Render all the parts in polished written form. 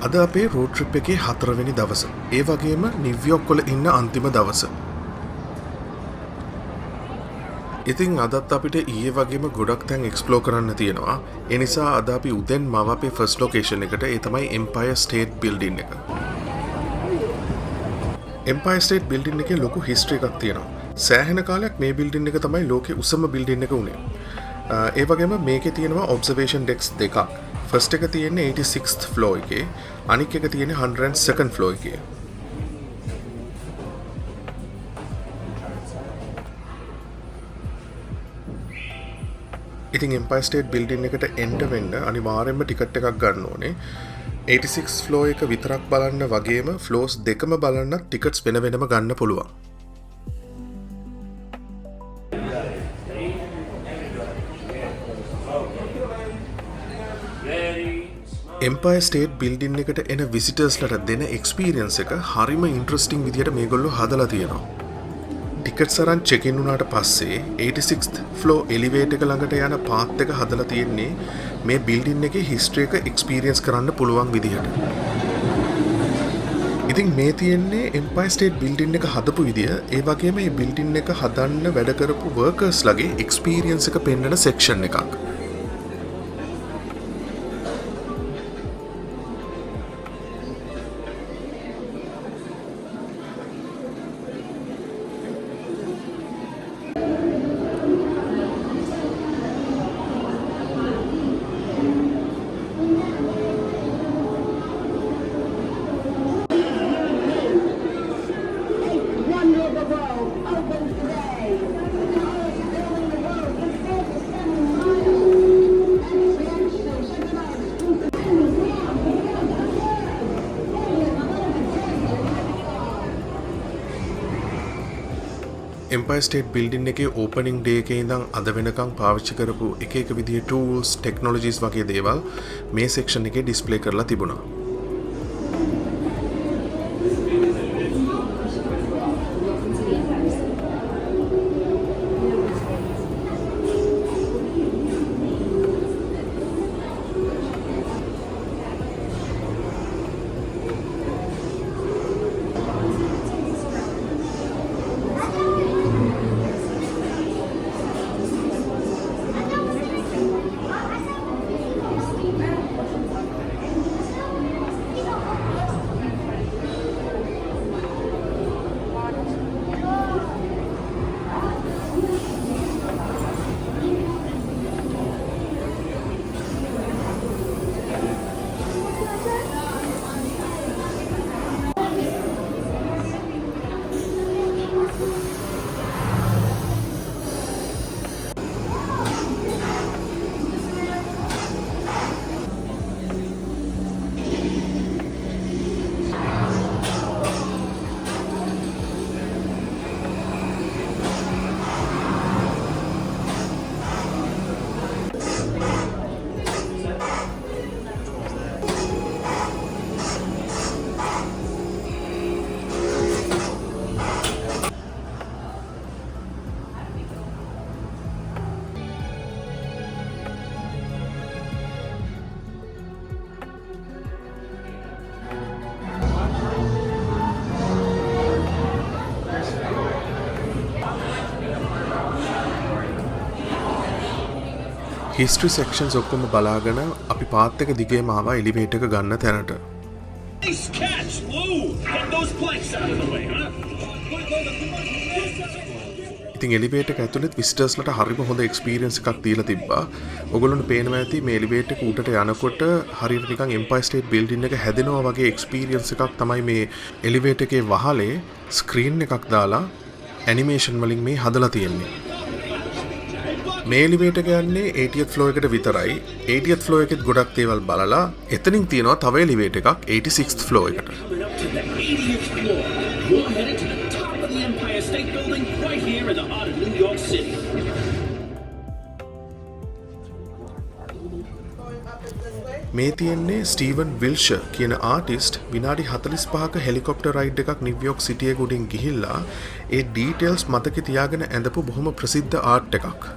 අද අපේ road trip එකේ 4 වෙනි දවස. ඒ වගේම නිව්යෝක් වල ඉන්න අන්තිම දවස. ඉතින් අදත් අපිට ඊයේ වගේම ගොඩක් තැන් එක්ස්ප්ලෝර් කරන්න තියෙනවා. ඒ නිසා අද අපි උදෙන්ම අපේ ෆස්ට් ලොකේෂන් එකට. ඒ තමයි එම්පයර් ස්ටේට් බිල්ඩින් එක. එම්පයර් ස්ටේට් බිල්ඩින් එකේ ලොකු හිස්ටරි එකක් තියෙනවා. සෑහෙන කාලයක් මේ බිල්ඩින් එක තමයි ලෝකේ උසම බිල්ඩින් එක උනේ. ඒ වගේම මේකේ තියෙනවා ඔබ්සර්වේෂන් ඩෙක්ස් දෙකක්. ෆස්ට් එක තියෙන්නේ 86th ෆ්ලෝර් එකේ, අනික් එක තියෙන්නේ 102nd ෆ්ලෝර් එකේ. ඉතින් එම්පයර් ස්ටේට් බිල්ඩින් එකට එන්න වෙන්න අනිවාර්යෙන්ම ටිකට් එකක් ගන්න ඕනේ. 86 ෆ්ලෝර් එක විතරක් බලන්න වගේම ෆ්ලෝර්ස් දෙකම බලන්න ටිකට්ස් වෙන වෙනම ගන්න පුළුවන්. එම්පයර් ස්ටේට් බිල්ඩින් එකට එන විසිටර්ස්ලට දෙන එක්ස්පීරියන්ස් එක හරිම ඉන්ට්‍රස්ටිං විදියට මේගොල්ලෝ හදලා තියෙනවා. ටිකට්ස් අරන් චෙක් ඉන් වුණාට පස්සේ 86th ෆ්ලෝර් එලිවේටර් එක ළඟට යන පාත් එක හදලා තියෙන්නේ මේ බිල්ඩින් එකේ හිස්ටරි එක එක්ස්පීරියන්ස් කරන්න පුළුවන් විදියට. ඉතින් මේ තියෙන්නේ එම්පයර් ස්ටේට් බිල්ඩින් එක හදපු විදිය, ඒ වගේම මේ බිල්ඩින් එක හදන්න වැඩ කරපු වර්කර්ස්ලගේ එක්ස්පීරියන්ස් එක පෙන්වන සෙක්ෂන් එකක්. එම්පයර් ස්ටේට් බිල්ඩින් එකේ ඕපනින් ඩේ එකේ ඉඳන් අද වෙනකම් පාවිච්චි කරපු එක එක විදිහේ ටූල්ස්, ටෙක්නොලොජිස් වගේ දේවල් මේ සෙක්ෂන් එකේ ඩිස්ප්ලේ කරලා තිබුණා. හිස්ටරි සෙක්ෂන්ස් ඔක්කොම බලාගෙන අපි පාත් එක දිගේම ආවා එලිවේටර් එක ගන්න තැනට. ඉතින් එලිවේටර් එක ඇතුළේ විසිටර්ස්ලට හරිම හොඳ එක්ස්පීරියන්ස් එකක් දීලා තිබ්බා. ඔයගොල්ලන්ට පේනවා ඇති මේ එලිවේටර් එක උඩට යනකොට හරියට නිකන් එම්පයර් ස්ටේට් බිල්ඩින් එක හැදෙනවා වගේ එක්ස්පීරියන්ස් එකක් තමයි මේ එලිවේටර් එකේ වහලේ ස්ක්‍රීන් එකක් දාලා ඇනිමේෂන් වලින් මේ හදලා තියෙන්නේ. මේ එලිවේටර් එක යන්නේ 80th ෆ්ලෝර් එකට විතරයි. 80th ෆ්ලෝර් එකෙත් ගොඩක් දේවල් බලලා එතනින් තියෙනවා තව එලිවේටර් එකක් 86th ෆ්ලෝර් එකට. මේ තියෙන්නේ ස්ටීවන් විල්ෂර් කියන ආටිස්ට් විනාඩි 45ක හෙලිකොප්ටර් රයිඩ් එකක් නිව්යෝක් සිටි එක උඩින් ගිහිල්ලා ඒ ඩීටේල්ස් මතකේ තියාගෙන ඇඳපු බොහොම ප්‍රසිද්ධ ආර්ට් එකක්.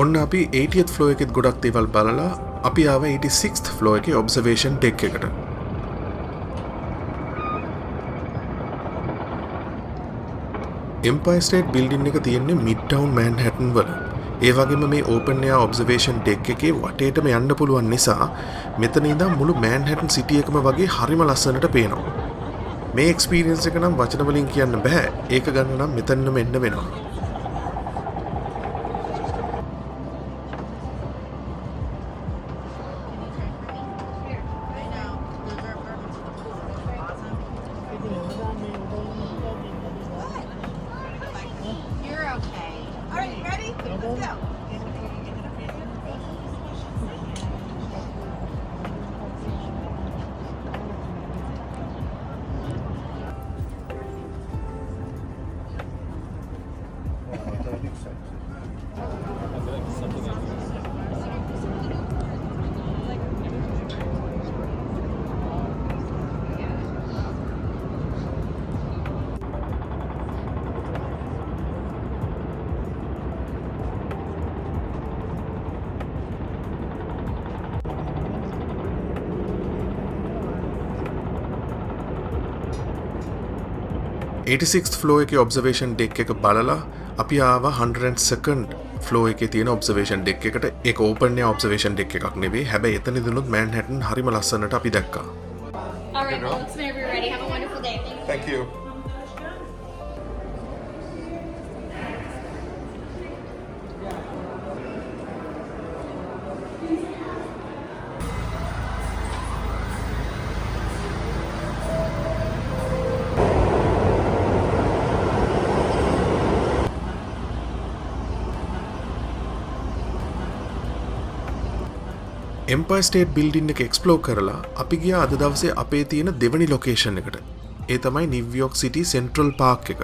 ඔන්න අපි 80th ෆ්ලෝ එකෙත් ගොඩක් දේවල් බලලා අපි ආව 86th ෆ්ලෝ එකේ ඔබ්සර්වේෂන් ඩෙක් එකට. එම්පයර් ස්ටේට් බිල්ඩින් එක තියෙන්නේ මිඩ්ටවුන් මැන්හටන් වල. ඒ වගේම මේ ඕපන් එයාර් ඔබ්සර්වේෂන් ඩෙක් එකේ වටේටම යන්න පුළුවන් නිසා මෙතන ඉඳන් මුළු මැන්හටන් සිටි එකම වගේ හරිම ලස්සනට පේනවා. මේ එක්ස්පීරියන්ස් එක නම් වචන වලින් කියන්න බෑ. ඒක ගන්න නම් මෙතනම එන්න වෙනවා. ෆ්ලෝ එකේ ඔබ්සර්වේෂන් ඩෙක් එක බලලා අපි ආවා 102nd ෆ්ලෝ එකේ තියෙන ඔබ්සර්වේෂන් ඩෙක් එකට. ඒක ඕපන් එයාර් ඔබ්සර්වේෂන් ඩෙක් එකක් නෙවෙයි. හැබැයි එතනදිනුත් මැන්හටන් හරිම ලස්සනට අපි දැක්කා. All right, well, it's whenever you're ready. Have a wonderful day. Thank you. Empire State building එක එක්ස්ප්ලෝර් කරලා අපි ගියා අද දවසේ අපේ තියෙන දෙවනි ලොකේෂන් එකට. ඒ තමයි නිව්යෝක් සිටි සෙන්ට්‍රල් පාර්ක් එක.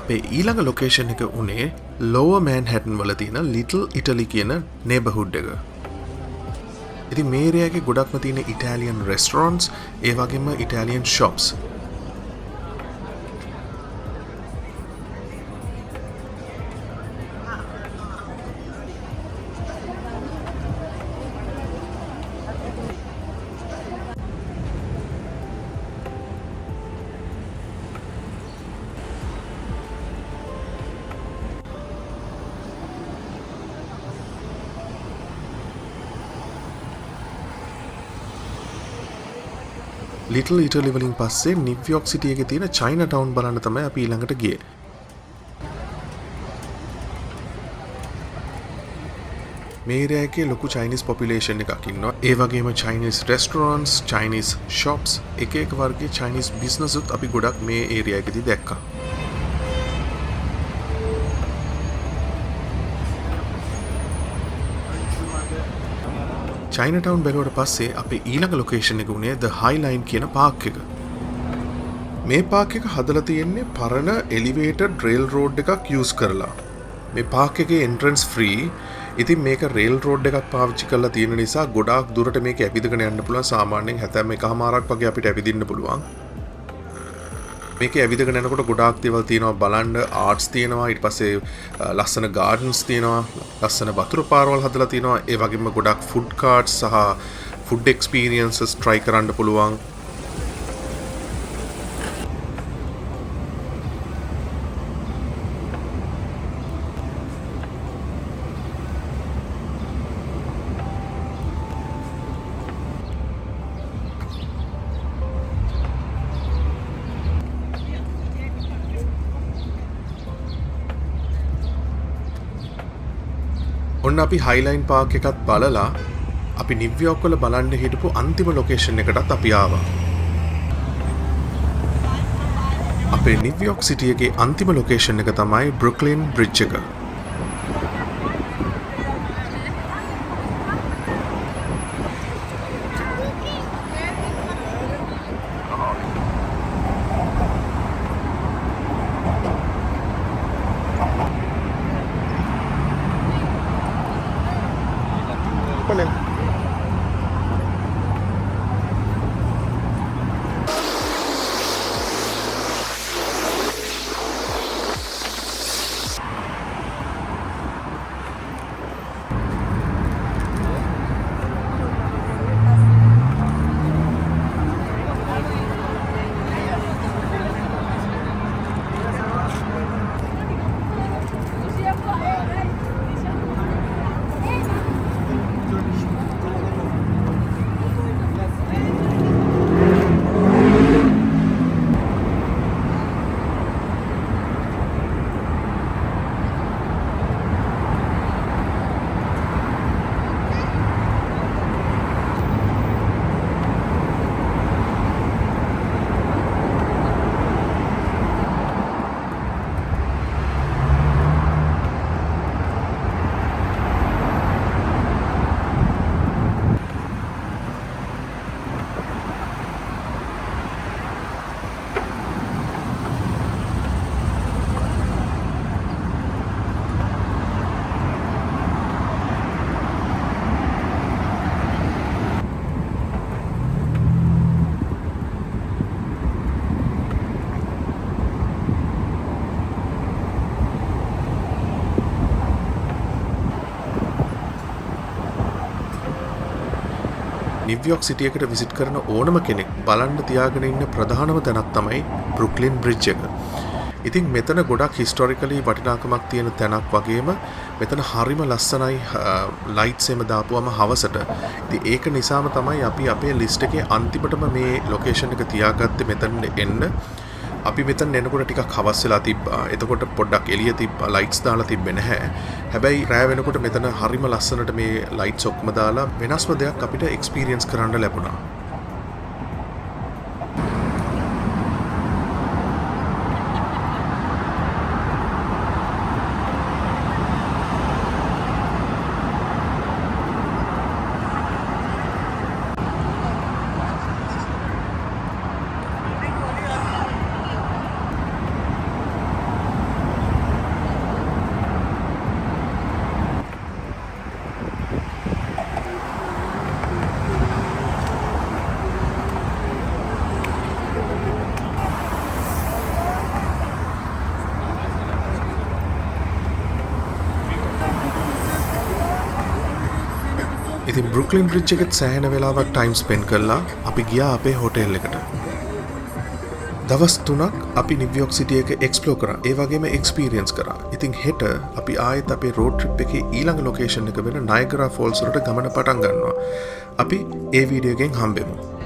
අපේ ඊළඟ ලොකේෂන් එක උනේ ලෝවර් මැන්හටන් වල තියෙන ලිටල් ඉටලි කියන නේබර්හුඩ් එක. ඉතින් මේ ඒරියා එකේ ගොඩක්ම තියෙන ඉටාලියන් රෙස්ටොරන්ට්ස් ඒ වගේම ඉටාලියන් shops. ලිටල් ඉටලි වලින් පස්සේ නිව්යෝක් සිටි එකේ තියෙන චයිනා ටවුන් බලන්න තමයි අපි ඊළඟට ගියේ. මේ ඒරියා එකේ ලොකු චයිනීස් පොපියුලේෂන් එකක් ඉන්නවා. ඒ වගේම චයිනීස් රෙස්ටොරන්ට්ස්, චයිනීස් shops, එක එක වර්ගයේ චයිනීස් බිස්නස් උත් අපි ගොඩක් මේ ඒරියා එකේදී දැක්කා. චයිනටවුන් බැලුවට පස්සේ අපේ ඊළඟ ලොකේෂන් එක උනේ The High Line කියන පාක් එක. මේ පාක් එක හදලා තියෙන්නේ පරණ එලිවේටඩ් රේල් රෝඩ් එකක් යූස් කරලා. මේ පාක් එකේ එන්ට්‍රන්ස් ෆ්‍රී. ඉතින් මේක රේල් රෝඩ් එකක් පාවිච්චි කරලා තියෙන නිසා ගොඩාක් දුරට මේක ඇවිදගෙන යන්න පුළුවන්. සාමාන්‍යයෙන් හැතැම් එකමාරක් වගේ අපිට ඇවිදින්න පුළුවන්. මේකේ ඇවිදගෙන යනකොට ගොඩාක් දේවල් තියෙනවා බලන්න. ආර්ට්ස් තියෙනවා, ඊට පස්සේ ලස්සන ගාඩන්ස් තියෙනවා, ලස්සන වතුර පාරවල් හදලා තියෙනවා. ඒ වගේම ගොඩාක් ෆුඩ් කාර්ට්ස් සහ ෆුඩ් එක්ස්පීරියන්සස් try කරන්න පුළුවන්. ඔන්න අපි හයිලයින් පාක් එකත් බලලා අපි නිව්යෝක් වල බලන්න හිටපු අන්තිම ලොකේෂන් එකටත් අපි ආවා. අපේ නිව්යෝක් සිටි එකේ අන්තිම ලොකේෂන් එක තමයි බෘක්ලින් බ්‍රිජ් එක. නිව්යෝක් සිටි එකට විසිට් කරන ඕනම කෙනෙක් බලන්න තියාගෙන ඉන්න ප්‍රධානම තැනක් තමයි බෘක්ලින් බ්‍රිජ් එක. ඉතින් මෙතන ගොඩක් හිස්ටොරිකලි වටිනාකමක් තියෙන තැනක් වගේම මෙතන හරිම ලස්සනයි ලයිට්ස් එම දාපුවම හවසට. ඉතින් ඒක නිසාම තමයි අපි අපේ ලිස්ට් එකේ අන්තිමටම මේ ලොකේෂන් එක තියාගත්තේ මෙතන එන්න. අපි මෙතන එනකොට ටිකක් හවස් වෙලා තිබ්බා. එතකොට පොඩ්ඩක් එළිය තිබ්බා. ලයිට්ස් දාලා තිබ්බේ නැහැ. හැබැයි රෑ වෙනකොට මෙතන හරිම ලස්සනට මේ ලයිට්ස් ඔක්කොම දාලා වෙනස්ම දෙයක් අපිට එක්ස්පීරියන්ස් කරන්න ලැබුණා. ඉතින් බෘක්ලින් බ්‍රිජ් එකෙත් සෑහෙන වෙලාවක් ටයිම් ස්පෙන්ඩ් කරලා අපි ගියා අපේ හෝටල් එකට. දවස් 3ක් අපි නිව්යෝක් සිටි එක එක්ස්ප්ලෝර් කරා. ඒ වගේම එක්ස්පීරියන්ස් කරා. ඉතින් හෙට අපි ආයෙත් අපේ රෝඩ් ට්‍රිප් එකේ ඊළඟ ලොකේෂන් එක වෙන නයගරා ෆෝල්ස් වලට ගමන පටන් ගන්නවා. අපි ඒ වීඩියෝ එකෙන් හම්බෙමු.